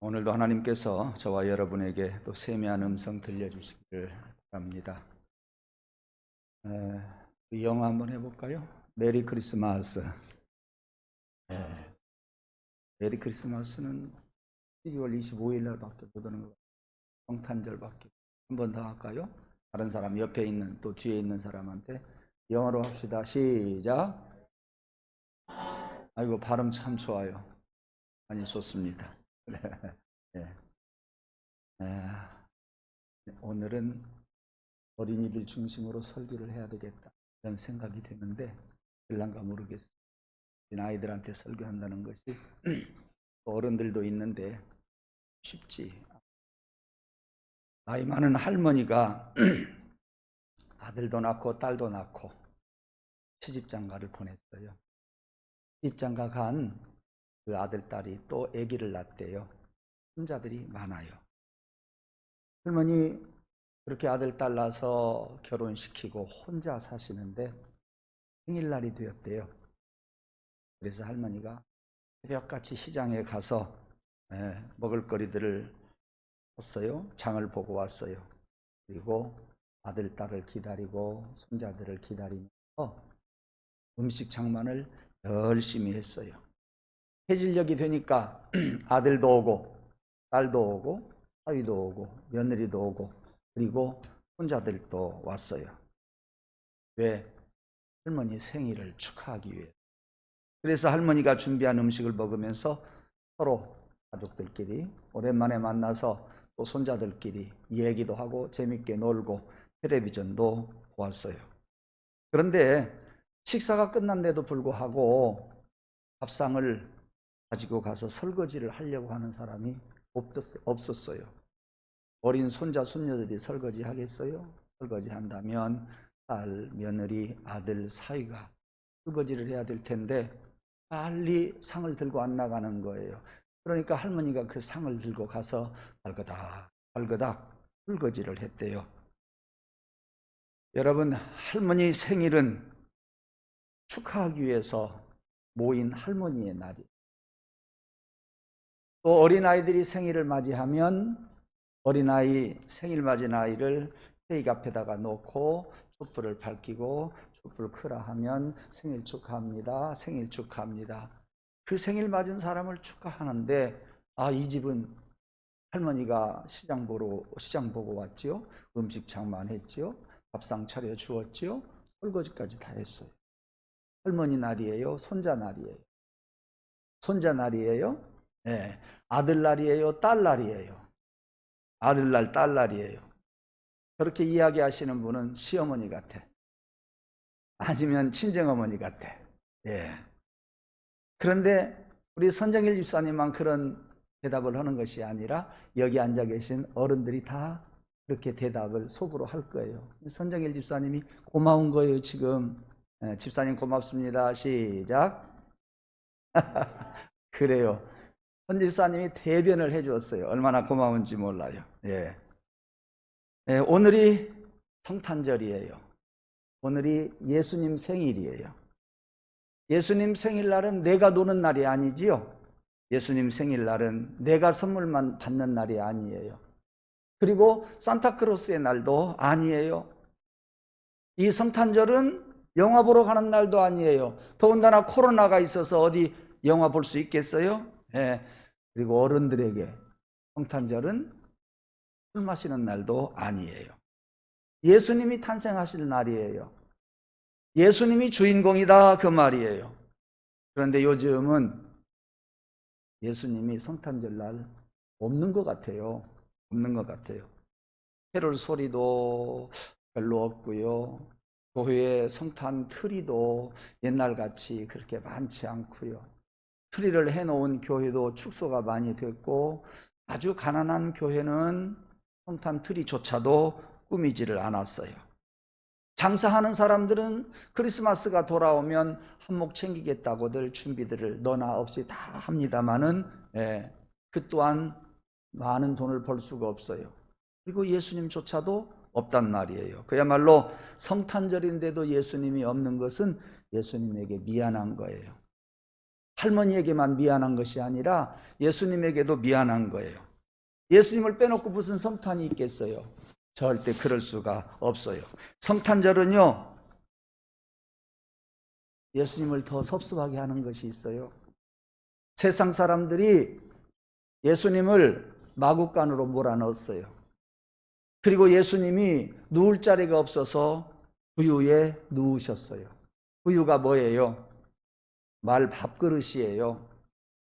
오늘도 하나님께서 저와 여러분에게 또 세미한 음성 들려주시기를 바랍니다. 영어 한번 해볼까요? 메리 크리스마스. 메리 크리스마스는 12월 25일 날밖에 못 하는 거예요. 성탄절밖에. 한 번 더 할까요? 다른 사람 옆에 있는 또 뒤에 있는 사람한테 영어로 합시다. 시작. 아이고 발음 참 좋아요. 아니 좋습니다. 네. 오늘은 어린이들 중심으로 설교를 해야 되겠다 이런 생각이 드는데 될란가 모르겠어요. 아이들한테 설교한다는 것이 어른들도 있는데 쉽지. 나이 많은 할머니가 아들도 낳고 딸도 낳고 시집장가를 보냈어요. 시집장가 간 그 아들 딸이 또 아기를 낳았대요. 손자들이 많아요. 할머니 그렇게 아들 딸 낳아서 결혼시키고 혼자 사시는데 생일날이 되었대요. 그래서 할머니가 새벽같이 시장에 가서 먹을거리들을 샀어요. 장을 보고 왔어요. 그리고 아들, 딸을 기다리고 손자들을 기다리면서 음식 장만을 열심히 했어요. 해질녘이 되니까 아들도 오고 딸도 오고 사위도 오고 며느리도 오고 그리고 손자들도 왔어요. 왜? 할머니 생일을 축하하기 위해. 그래서 할머니가 준비한 음식을 먹으면서 서로 가족들끼리 오랜만에 만나서 또 손자들끼리 얘기도 하고 재밌게 놀고 텔레비전도 보았어요. 그런데 식사가 끝난데도 불구하고 밥상을 가지고 가서 설거지를 하려고 하는 사람이 없었어요. 어린 손자 손녀들이 설거지 하겠어요? 설거지 한다면 딸, 며느리, 아들, 사위가 설거지를 해야 될 텐데 빨리 상을 들고 안 나가는 거예요. 그러니까 할머니가 그 상을 들고 가서 발그닥 설거지를 했대요. 여러분, 할머니 생일은 축하하기 위해서 모인 할머니의 날이에요. 또 어린아이들이 생일을 맞이하면 어린아이 생일 맞은 아이를 케이크 앞에다가 놓고 촛불을 밝히고 촛불 크라 하면 생일 축하합니다. 생일 축하합니다. 그 생일 맞은 사람을 축하하는데 이 집은 할머니가 시장 보고 왔지요. 음식 장만했지요. 밥상 차려 주었지요. 설거지까지 다 했어요. 할머니 날이에요. 손자 날이에요. 손자 날이에요. 네. 아들 날이에요. 딸 날이에요. 아들날, 딸날이에요. 그렇게 이야기하시는 분은 시어머니 같아. 아니면 친정어머니 같아. 예. 그런데 우리 선정일 집사님만 그런 대답을 하는 것이 아니라 여기 앉아 계신 어른들이 다 그렇게 대답을 속으로 할 거예요. 선정일 집사님이 고마운 거예요, 지금. 집사님 고맙습니다. 시작. 그래요. 선 집사님이 대변을 해 주었어요. 얼마나 고마운지 몰라요. 예. 오늘이 성탄절이에요. 오늘이 예수님 생일이에요. 예수님 생일날은 내가 노는 날이 아니지요. 예수님 생일날은 내가 선물만 받는 날이 아니에요. 그리고 산타크로스의 날도 아니에요. 이 성탄절은 영화 보러 가는 날도 아니에요. 더군다나 코로나가 있어서 어디 영화 볼 수 있겠어요? 그리고 어른들에게 성탄절은 술 마시는 날도 아니에요. 예수님이 탄생하실 날이에요. 예수님이 주인공이다 그 말이에요. 그런데 요즘은 예수님이 성탄절 날 없는 것 같아요. 없는 것 같아요. 캐롤 소리도 별로 없고요. 교회 성탄 트리도 옛날같이 그렇게 많지 않고요. 트리를 해놓은 교회도 축소가 많이 됐고 아주 가난한 교회는 성탄 트리조차도 꾸미지를 않았어요. 장사하는 사람들은 크리스마스가 돌아오면 한몫 챙기겠다고들 준비들을 너나 없이 다 합니다마는 그 또한 많은 돈을 벌 수가 없어요. 그리고 예수님조차도 없단 말이에요. 그야말로 성탄절인데도 예수님이 없는 것은 예수님에게 미안한 거예요. 할머니에게만 미안한 것이 아니라 예수님에게도 미안한 거예요. 예수님을 빼놓고 무슨 성탄이 있겠어요? 절대 그럴 수가 없어요. 성탄절은요, 예수님을 더 섭섭하게 하는 것이 있어요. 세상 사람들이 예수님을 마구간으로 몰아넣었어요. 그리고 예수님이 누울 자리가 없어서 구유에 누우셨어요. 구유가 뭐예요? 말 밥그릇이에요.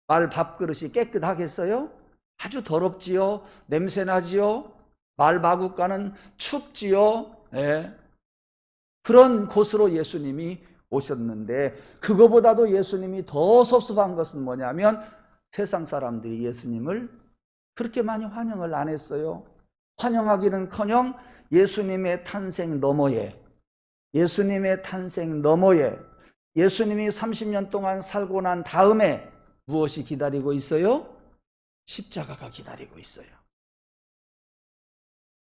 말 밥그릇이 깨끗하겠어요? 아주 더럽지요. 냄새나지요. 말 마구간은 춥지요. 예. 그런 곳으로 예수님이 오셨는데, 그거보다도 예수님이 더 섭섭한 것은 뭐냐면 세상 사람들이 예수님을 그렇게 많이 환영을 안 했어요. 환영하기는커녕 예수님의 탄생 너머에, 예수님의 탄생 너머에 예수님이 30년 동안 살고 난 다음에 무엇이 기다리고 있어요? 십자가가 기다리고 있어요.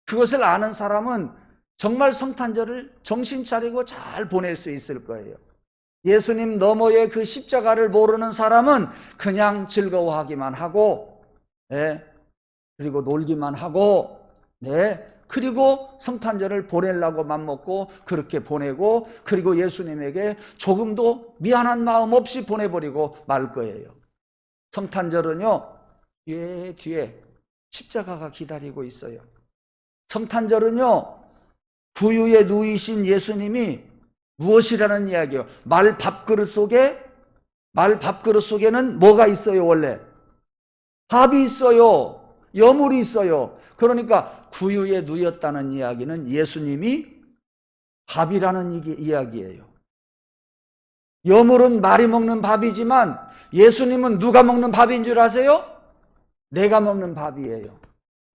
그것을 아는 사람은 정말 성탄절을 정신 차리고 잘 보낼 수 있을 거예요. 예수님 너머의 그 십자가를 모르는 사람은 그냥 즐거워하기만 하고, 네, 그리고 놀기만 하고, 네, 그리고 성탄절을 보내려고 맘먹고 그렇게 보내고, 그리고 예수님에게 조금도 미안한 마음 없이 보내버리고 말 거예요. 성탄절은요, 뒤에 십자가가 기다리고 있어요. 성탄절은요, 구유에 누이신 예수님이 무엇이라는 이야기예요? 말 밥그릇 속에는 뭐가 있어요? 원래 밥이 있어요. 여물이 있어요. 그러니까 구유에 누였다는 이야기는 예수님이 밥이라는 이야기예요. 여물은 말이 먹는 밥이지만 예수님은 누가 먹는 밥인 줄 아세요? 내가 먹는 밥이에요.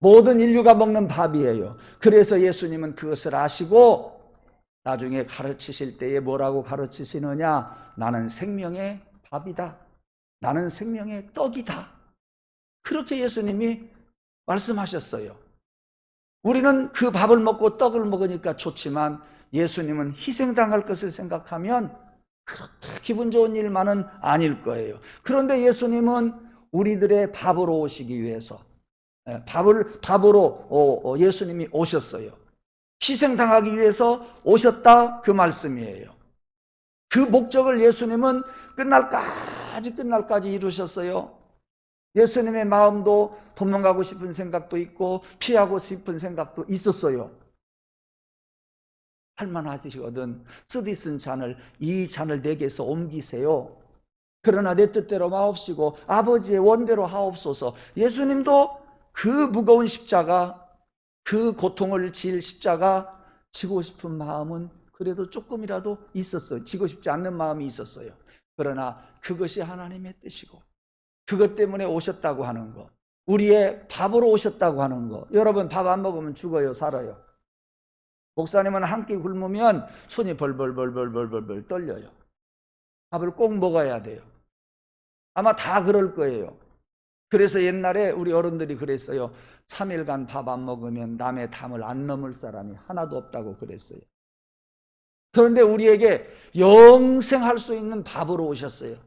모든 인류가 먹는 밥이에요. 그래서 예수님은 그것을 아시고 나중에 가르치실 때에 뭐라고 가르치시느냐? 나는 생명의 밥이다. 나는 생명의 떡이다. 그렇게 예수님이 말씀하셨어요. 우리는 그 밥을 먹고 떡을 먹으니까 좋지만 예수님은 희생당할 것을 생각하면 그렇게 기분 좋은 일만은 아닐 거예요. 그런데 예수님은 우리들의 밥으로 오시기 위해서 밥으로 예수님이 오셨어요. 희생당하기 위해서 오셨다, 그 말씀이에요. 그 목적을 예수님은 끝날까지 이루셨어요. 예수님의 마음도 도망가고 싶은 생각도 있고 피하고 싶은 생각도 있었어요. 할만하시거든 쓰디쓴 잔을, 이 잔을 내게서 옮기세요. 그러나 내 뜻대로 마옵시고 아버지의 원대로 하옵소서. 예수님도 그 무거운 십자가, 그 고통을 질 십자가 지고 싶은 마음은 그래도 조금이라도 있었어요. 지고 싶지 않는 마음이 있었어요. 그러나 그것이 하나님의 뜻이고 그것 때문에 오셨다고 하는 거, 우리의 밥으로 오셨다고 하는 거. 여러분, 밥 안 먹으면 죽어요, 살아요? 목사님은 한 끼 굶으면 손이 벌벌 떨려요. 밥을 꼭 먹어야 돼요. 아마 다 그럴 거예요. 그래서 옛날에 우리 어른들이 그랬어요. 3일간 밥 안 먹으면 남의 담을 안 넘을 사람이 하나도 없다고 그랬어요. 그런데 우리에게 영생할 수 있는 밥으로 오셨어요.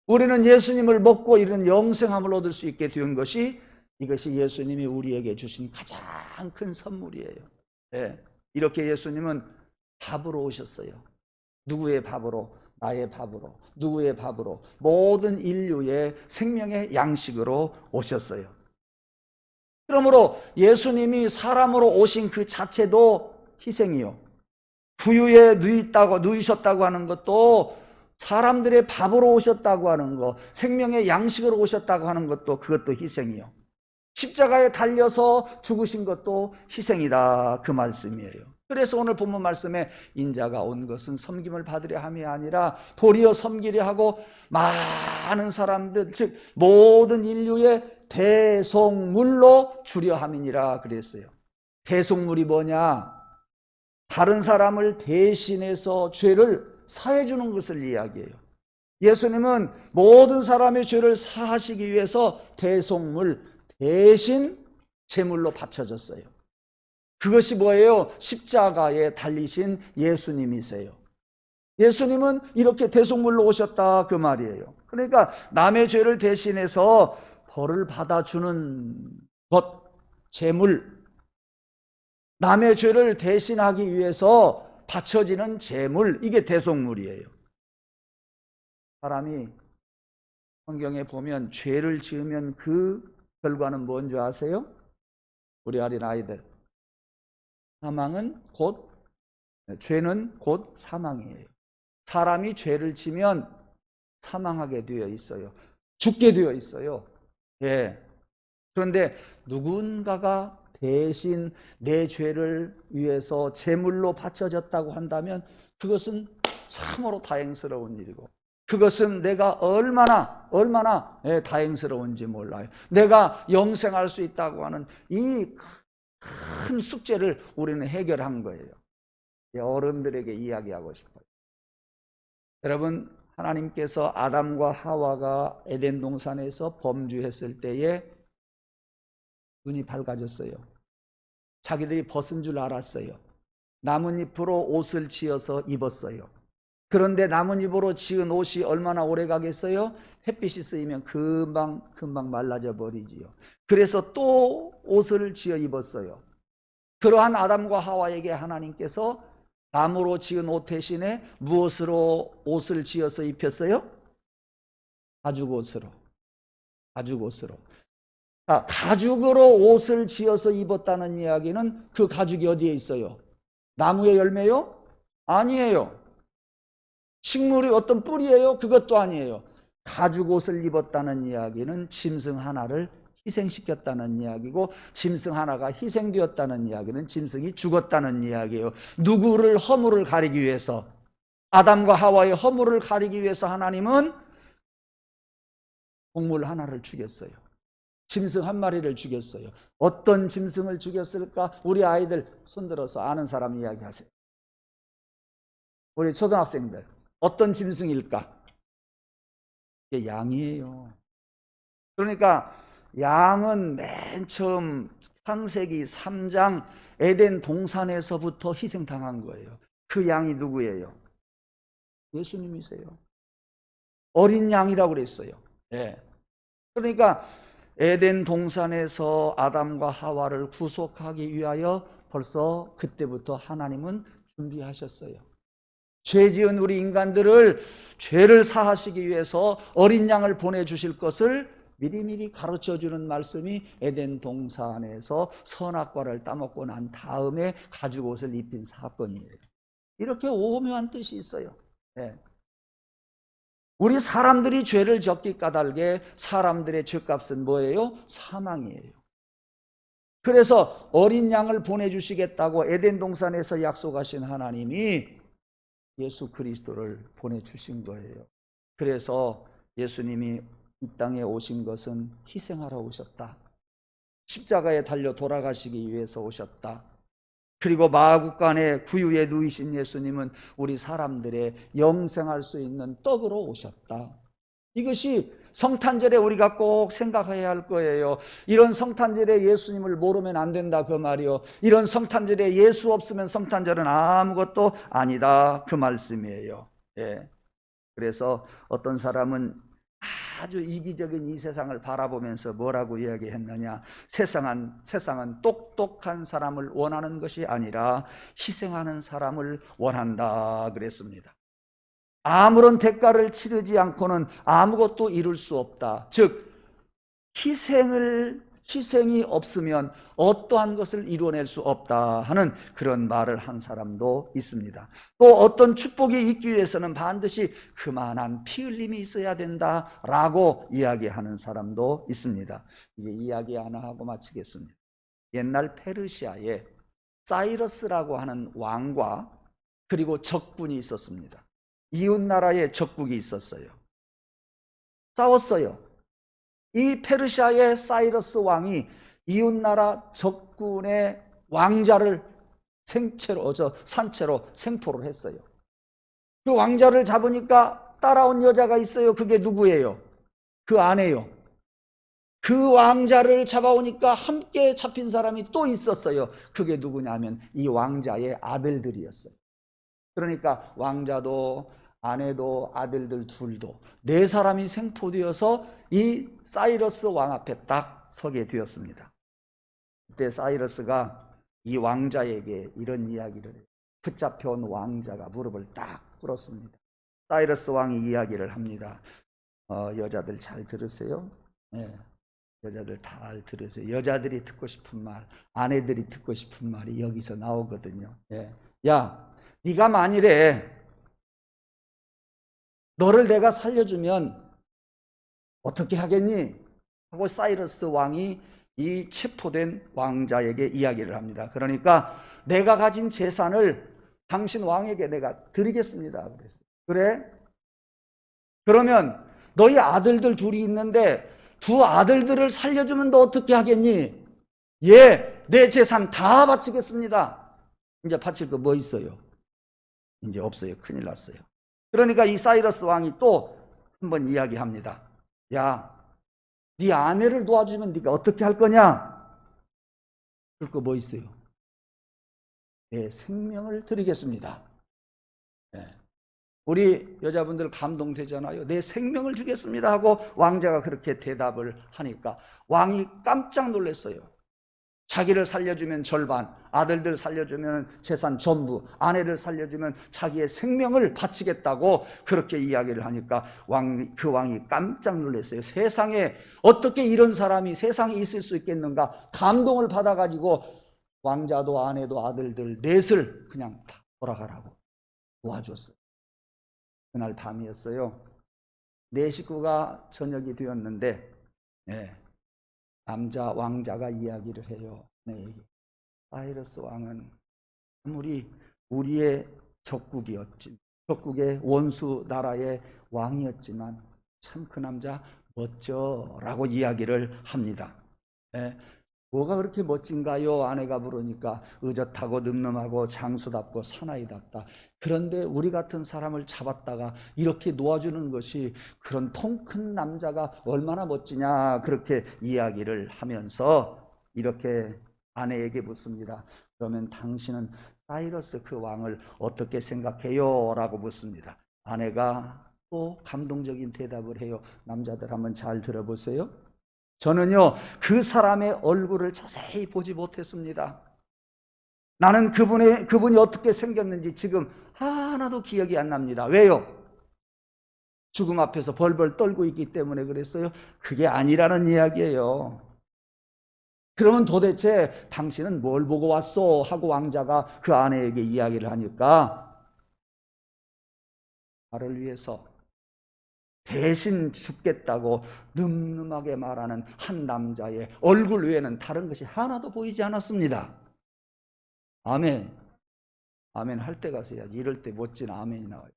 우리는 예수님을 먹고 이런 영생함을 얻을 수 있게 된 것이, 이것이 예수님이 우리에게 주신 가장 큰 선물이에요. 네. 이렇게 예수님은 밥으로 오셨어요. 누구의 밥으로? 나의 밥으로. 누구의 밥으로? 모든 인류의 생명의 양식으로 오셨어요. 그러므로 예수님이 사람으로 오신 그 자체도 희생이요. 구유에 누이셨다고 하는 것도, 사람들의 밥으로 오셨다고 하는 것, 생명의 양식으로 오셨다고 하는 것도, 그것도 희생이요. 십자가에 달려서 죽으신 것도 희생이다, 그 말씀이에요. 그래서 오늘 본문 말씀에 인자가 온 것은 섬김을 받으려 함이 아니라 도리어 섬기려 하고 많은 사람들, 즉 모든 인류의 대속물로 주려 함이니라 그랬어요. 대속물이 뭐냐? 다른 사람을 대신해서 죄를 사해 주는 것을 이야기해요. 예수님은 모든 사람의 죄를 사하시기 위해서 대속물, 대신 제물로 바쳐졌어요. 그것이 뭐예요? 십자가에 달리신 예수님이세요. 예수님은 이렇게 대속물로 오셨다 그 말이에요. 그러니까 남의 죄를 대신해서 벌을 받아주는 것, 제물, 남의 죄를 대신하기 위해서 바쳐지는 제물, 이게 대속물이에요. 사람이 성경에 보면 죄를 지으면 그 결과는 뭔지 아세요? 우리 어린 아이들, 죄는 곧 사망이에요. 사람이 죄를 지면 사망하게 되어 있어요. 죽게 되어 있어요. 예. 그런데 누군가가 대신 내 죄를 위해서 제물로 바쳐졌다고 한다면 그것은 참으로 다행스러운 일이고, 그것은 내가 얼마나 다행스러운지 몰라요. 내가 영생할 수 있다고 하는 이 큰 숙제를 우리는 해결한 거예요. 어른들에게 이야기하고 싶어요. 여러분, 하나님께서 아담과 하와가 에덴 동산에서 범죄했을 때에 눈이 밝아졌어요. 자기들이 벗은 줄 알았어요. 나뭇잎으로 옷을 지어서 입었어요. 그런데 나뭇잎으로 지은 옷이 얼마나 오래 가겠어요? 햇빛이 쓰이면 금방 말라져 버리지요. 그래서 또 옷을 지어 입었어요. 그러한 아담과 하와에게 하나님께서 나무로 지은 옷 대신에 무엇으로 옷을 지어서 입혔어요? 가죽옷으로. 가죽으로 옷을 지어서 입었다는 이야기는 그 가죽이 어디에 있어요? 나무의 열매요? 아니에요. 식물이 어떤 뿌리예요? 그것도 아니에요. 가죽옷을 입었다는 이야기는 짐승 하나를 희생시켰다는 이야기고, 짐승 하나가 희생되었다는 이야기는 짐승이 죽었다는 이야기예요. 누구를 허물을 가리기 위해서, 아담과 하와의 허물을 가리기 위해서 하나님은 동물 하나를 죽였어요. 짐승 한 마리를 죽였어요. 어떤 짐승을 죽였을까? 우리 아이들 손들어서 아는 사람 이야기하세요. 우리 초등학생들, 어떤 짐승일까? 이게 양이에요. 그러니까 양은 맨 처음 창세기 3장 에덴 동산에서부터 희생당한 거예요. 그 양이 누구예요? 예수님이세요. 어린 양이라고 그랬어요. 네. 그러니까 에덴 동산에서 아담과 하와를 구속하기 위하여 벌써 그때부터 하나님은 준비하셨어요. 죄 지은 우리 인간들을 죄를 사하시기 위해서 어린 양을 보내주실 것을 미리미리 가르쳐주는 말씀이 에덴 동산에서 선악과를 따먹고 난 다음에 가죽옷을 입힌 사건이에요. 이렇게 오묘한 뜻이 있어요. 네. 우리 사람들이 죄를 적기 까닭에 사람들의 죄값은 뭐예요? 사망이에요. 그래서 어린 양을 보내주시겠다고 에덴 동산에서 약속하신 하나님이 예수 그리스도를 보내주신 거예요. 그래서 예수님이 이 땅에 오신 것은 희생하러 오셨다. 십자가에 달려 돌아가시기 위해서 오셨다. 그리고 마구간에 구유에 누이신 예수님은 우리 사람들의 영생할 수 있는 떡으로 오셨다. 이것이 성탄절에 우리가 꼭 생각해야 할 거예요. 이런 성탄절에 예수님을 모르면 안 된다 그 말이요. 이런 성탄절에 예수 없으면 성탄절은 아무것도 아니다 그 말씀이에요. 예. 그래서 어떤 사람은 아주 이기적인 이 세상을 바라보면서 뭐라고 이야기했느냐? 세상은 똑똑한 사람을 원하는 것이 아니라 희생하는 사람을 원한다 그랬습니다. 아무런 대가를 치르지 않고는 아무것도 이룰 수 없다. 즉 희생이 없으면 어떠한 것을 이뤄낼 수 없다 하는 그런 말을 한 사람도 있습니다. 또 어떤 축복이 있기 위해서는 반드시 그만한 피 흘림이 있어야 된다라고 이야기하는 사람도 있습니다. 이제 이야기 하나 하고 마치겠습니다. 옛날 페르시아에 사이러스라고 하는 왕과 그리고 적군이 있었습니다. 이웃나라에 적국이 있었어요. 싸웠어요. 이 페르시아의 사이러스 왕이 이웃나라 적군의 왕자를 산채로 생포를 했어요. 그 왕자를 잡으니까 따라온 여자가 있어요. 그게 누구예요? 그 아내요. 그 왕자를 잡아오니까 함께 잡힌 사람이 또 있었어요. 그게 누구냐면 이 왕자의 아들들이었어요. 그러니까 왕자도 아내도 아들들 둘도 네 사람이 생포되어서 이 사이러스 왕 앞에 딱 서게 되었습니다. 그때 사이러스가 이 왕자에게 이런 이야기를 해요. 붙잡혀온 왕자가 무릎을 딱 꿇었습니다. 사이러스 왕이 이야기를 합니다. 여자들 잘 들으세요. 네, 여자들 잘 들으세요. 여자들이 듣고 싶은 말, 아내들이 듣고 싶은 말이 여기서 나오거든요. 네. 야, 네가 만일에 너를 내가 살려주면 어떻게 하겠니? 하고 사이러스 왕이 이 체포된 왕자에게 이야기를 합니다. 그러니까 내가 가진 재산을 당신 왕에게 내가 드리겠습니다. 그랬어요. 그래? 그러면 너희 아들들 둘이 있는데 두 아들들을 살려주면 너 어떻게 하겠니? 예, 내 재산 다 바치겠습니다. 이제 바칠 거 뭐 있어요? 이제 없어요. 큰일 났어요. 그러니까 이 사이러스 왕이 또 한번 이야기합니다. 야, 네 아내를 도와주면 네가 어떻게 할 거냐? 그럴 거 뭐 있어요? 내 생명을 드리겠습니다. 네. 우리 여자분들 감동되잖아요. 내 생명을 주겠습니다 하고 왕자가 그렇게 대답을 하니까 왕이 깜짝 놀랐어요. 자기를 살려주면 절반, 아들들 살려주면 재산 전부, 아내를 살려주면 자기의 생명을 바치겠다고 그렇게 이야기를 하니까 그 왕이 깜짝 놀랐어요. 세상에 어떻게 이런 사람이 세상에 있을 수 있겠는가? 감동을 받아가지고 왕자도 아내도 아들들 넷을 그냥 다 돌아가라고 도와줬어요. 그날 밤이었어요. 네 식구가 저녁이 되었는데 남자 왕자가 이야기를 해요. 사이러스 왕은 아무리 우리의 적국의 원수 나라의 왕이었지만 참 그 남자 멋져라고 이야기를 합니다. 뭐가 그렇게 멋진가요? 아내가 물으니까 의젓하고 늠름하고 장수답고 사나이답다. 그런데 우리 같은 사람을 잡았다가 이렇게 놓아주는 것이 그런 통 큰 남자가 얼마나 멋지냐 그렇게 이야기를 하면서 이렇게 아내에게 묻습니다. 그러면 당신은 사이러스 그 왕을 어떻게 생각해요? 라고 묻습니다. 아내가 또 감동적인 대답을 해요. 남자들 한번 잘 들어보세요. 저는요, 그 사람의 얼굴을 자세히 보지 못했습니다. 나는 그분이 어떻게 생겼는지 지금 하나도 기억이 안 납니다. 왜요? 죽음 앞에서 벌벌 떨고 있기 때문에 그랬어요? 그게 아니라는 이야기예요. 그러면 도대체 당신은 뭘 보고 왔어? 하고 왕자가 그 아내에게 이야기를 하니까 나를 위해서 대신 죽겠다고 늠름하게 말하는 한 남자의 얼굴 외에는 다른 것이 하나도 보이지 않았습니다. 아멘. 아멘 할 때 가서 해야지. 이럴 때 멋진 아멘이 나와요.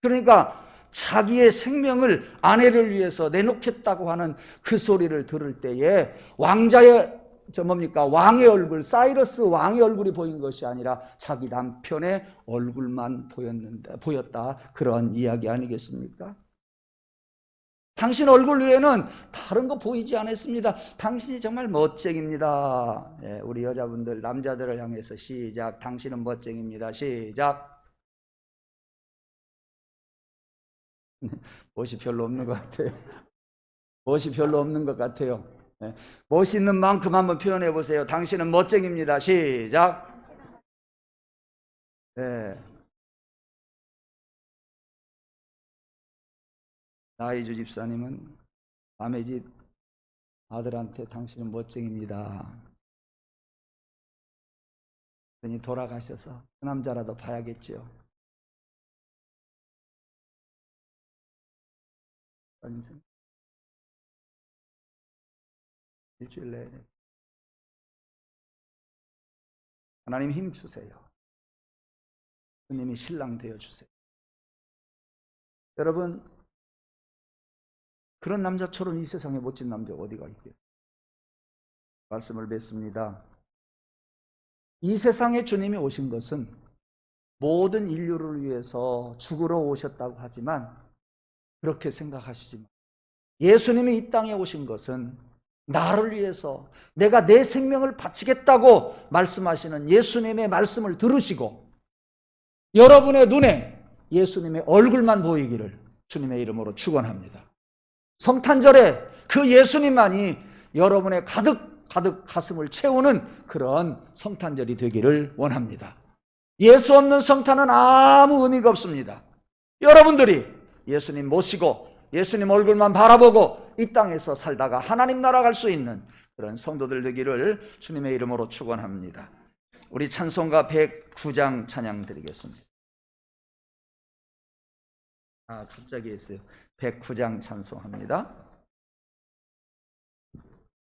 그러니까 자기의 생명을 아내를 위해서 내놓겠다고 하는 그 소리를 들을 때에 왕의 얼굴, 사이러스 왕의 얼굴이 보인 것이 아니라 자기 남편의 얼굴만 보였다. 그런 이야기 아니겠습니까? 당신 얼굴 외에는 다른 거 보이지 않았습니다. 당신이 정말 멋쟁입니다. 우리 여자분들, 남자들을 향해서 시작. 당신은 멋쟁입니다. 시작. 멋이 별로 없는 것 같아요. 멋이 별로 없는 것 같아요. 멋있는 만큼 한번 표현해 보세요. 당신은 멋쟁입니다. 시작. 나이주 집사님은 남의 집 아들한테 당신은 멋쟁입니다. 그러니 돌아가셔서 그 남자라도 봐야겠죠. 일주일 내에 하나님 힘 주세요. 주님이 신랑 되어 주세요. 여러분, 그런 남자처럼 이 세상에 멋진 남자가 어디가 있겠어요? 말씀을 맺습니다. 이 세상에 주님이 오신 것은 모든 인류를 위해서 죽으러 오셨다고 하지만 그렇게 생각하시지만 예수님이 이 땅에 오신 것은 나를 위해서 내가 내 생명을 바치겠다고 말씀하시는 예수님의 말씀을 들으시고 여러분의 눈에 예수님의 얼굴만 보이기를 주님의 이름으로 축원합니다. 성탄절에 그 예수님만이 여러분의 가득 가슴을 채우는 그런 성탄절이 되기를 원합니다. 예수 없는 성탄은 아무 의미가 없습니다. 여러분들이 예수님 모시고 예수님 얼굴만 바라보고 이 땅에서 살다가 하나님 나라 갈 수 있는 그런 성도들 되기를 주님의 이름으로 축원합니다. 우리 찬송가 109장 찬양 드리겠습니다. 갑자기 했어요. 109장 찬송합니다.